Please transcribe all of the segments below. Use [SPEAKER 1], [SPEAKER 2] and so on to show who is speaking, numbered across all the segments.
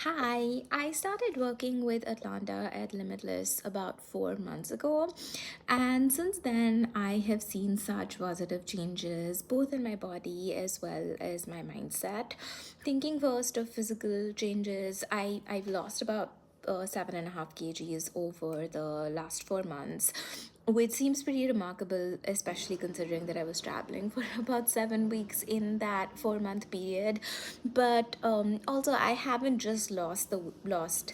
[SPEAKER 1] Hi, I started working with Atlanta at Limitless about 4 months ago, and since then, I have seen such positive changes both in my body as well as my mindset. Thinking first of physical changes, I've lost about 7.5 kgs over the last 4 months, which seems pretty remarkable, especially considering that I was traveling for about 7 weeks in that 4 month period. But also, I haven't just lost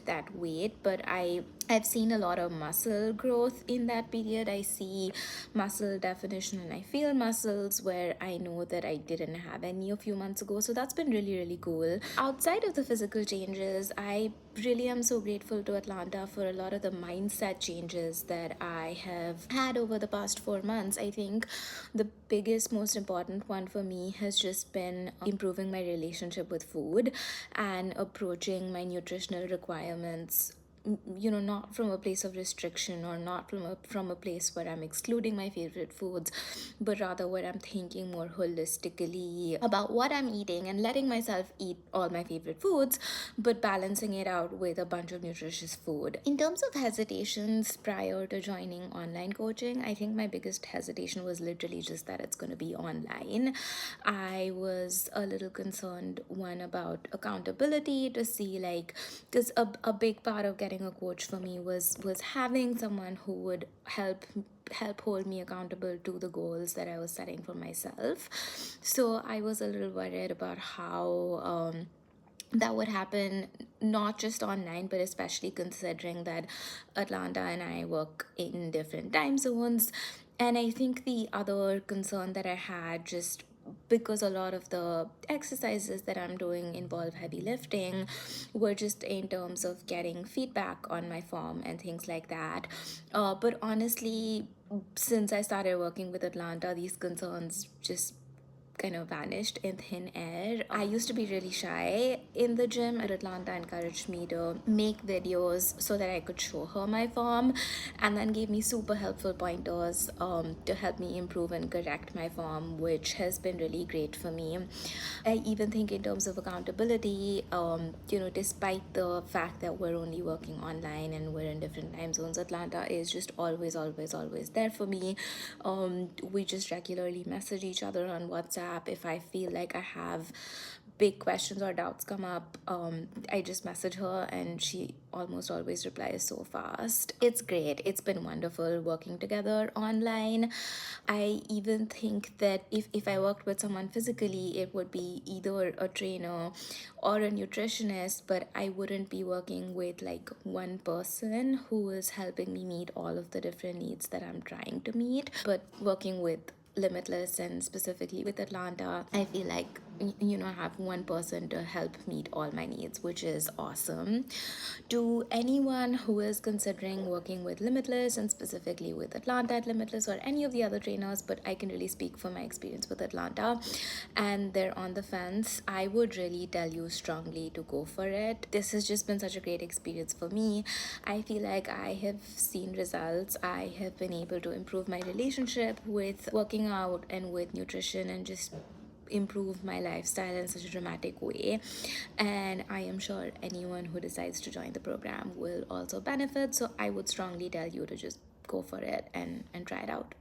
[SPEAKER 1] that weight, but I've seen a lot of muscle growth in that period. I see muscle definition and I feel muscles where I know that I didn't have any a few months ago. So that's been really, really cool. Outside of the physical changes, I really am so grateful to Atlanta for a lot of the mindset changes that I have had over the past 4 months. I think the biggest, most important one for me has just been improving my relationship with food and approaching my nutritional requirements, not from a place of restriction or not from a place where I'm excluding my favorite foods, but rather where I'm thinking more holistically about what I'm eating and letting myself eat all my favorite foods, but balancing it out with a bunch of nutritious food. In terms of hesitations prior to joining online coaching, I think my biggest hesitation was literally just that it's going to be online. I was a little concerned, one, about accountability, to see, like, because a big part of getting a coach for me was having someone who would help hold me accountable to the goals that I was setting for myself. So I was a little worried about how that would happen, not just online, but especially considering that Atlanta and I work in different time zones. And I think the other concern that I had, just because a lot of the exercises that I'm doing involve heavy lifting, were just in terms of getting feedback on my form and things like that. But honestly, since I started working with Atlanta, these concerns just kind of vanished in thin air. I used to be really shy in the gym, and Atlanta encouraged me to make videos so that I could show her my form, and then gave me super helpful pointers to help me improve and correct my form, which has been really great for me. I even think in terms of accountability, despite the fact that we're only working online and we're in different time zones, Atlanta is just always, always, always there for me. We just regularly message each other on WhatsApp. If I feel like I have big questions or doubts come up, I just message her and she almost always replies so fast. It's great. It's been wonderful working together online. I even think that if I worked with someone physically, it would be either a trainer or a nutritionist, but I wouldn't be working with like one person who is helping me meet all of the different needs that I'm trying to meet. But working with Limitless and specifically with Atlanta, I feel like I have one person to help meet all my needs, which is awesome. To anyone who is considering working with Limitless and specifically with Atlanta at Limitless, or any of the other trainers, but I can really speak from my experience with Atlanta, and they're on the fence, I would really tell you strongly to go for it. This has just been such a great experience for me. I feel like I have seen results. I have been able to improve my relationship with working out and with nutrition, and just improve my lifestyle in such a dramatic way. And I am sure anyone who decides to join the program will also benefit. So I would strongly tell you to just go for it and try it out.